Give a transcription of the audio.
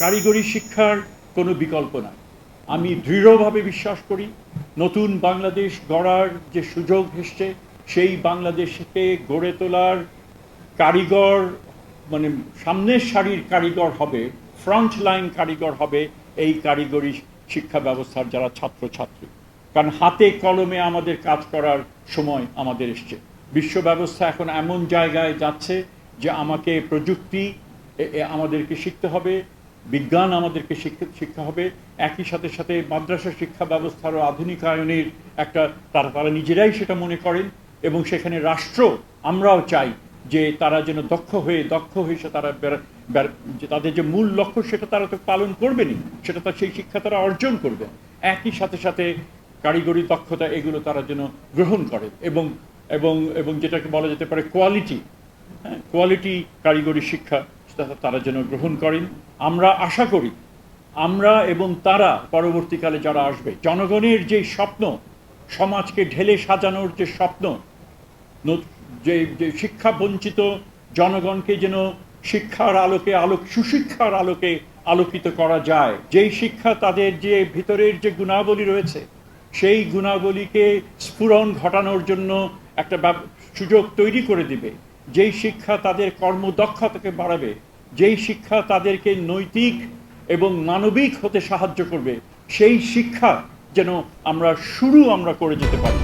কারিগরি শিক্ষার কোনো বিকল্প নাই। আমি দৃঢ়ভাবে বিশ্বাস করি নতুন বাংলাদেশ গড়ার যে সুযোগ এসছে, সেই বাংলাদেশকে গড়ে তোলার কারিগর মানে সামনের সারির কারিগর হবে, ফ্রন্ট লাইন কারিগর হবে এই কারিগরি শিক্ষা ব্যবস্থার যারা ছাত্রছাত্রী। কারণ হাতে কলমে আমাদের কাজ করার সময় আমাদের এসছে। বিশ্ব ব্যবস্থা এখন এমন জায়গায় যাচ্ছে যে আমাকে প্রযুক্তি আমাদেরকে শিখতে হবে, বিজ্ঞান আমাদেরকে শিক্ষা হবে, একই সাথে সাথে মাদ্রাসা শিক্ষা ব্যবস্থারও আধুনিকায়নের একটা তারা নিজেরাই সেটা মনে করেন, এবং সেখানে রাষ্ট্র আমরাও চাই যে তারা যেন দক্ষ হয়ে সে তারা তাদের যে মূল লক্ষ্য সেটা তারা তো পালন করবেনই, সেটা তার সেই শিক্ষা তারা অর্জন করবে। একই সাথে সাথে কারিগরি দক্ষতা এগুলো তারা যেন গ্রহণ করে, এবং এবং এবং যেটাকে বলা যেতে পারে কোয়ালিটি, কোয়ালিটি কারিগরি শিক্ষা তারা যেন গ্রহণ করেন। আমরা আশা করি আমরা এবং তারা পরবর্তীকালে যারা আসবে, জনগণের যে স্বপ্ন, সমাজকে ঢেলে সাজানোর যে স্বপ্ন, যে শিক্ষা বঞ্চিত জনগণকে যেন শিক্ষার আলোকে সুশিক্ষার আলোকে আলোকিত করা যায়, যেই শিক্ষা তাদের যে ভিতরের যে গুণাবলী রয়েছে সেই গুণাবলীকে স্ফুরণ ঘটানোর জন্য একটা সুযোগ তৈরি করে দিবে, যেই শিক্ষা তাদের কর্মদক্ষতাকে বাড়াবে, যেই শিক্ষা তাদেরকে নৈতিক এবং মানবিক হতে সাহায্য করবে, সেই শিক্ষা যেন আমরা করে যেতে পারি।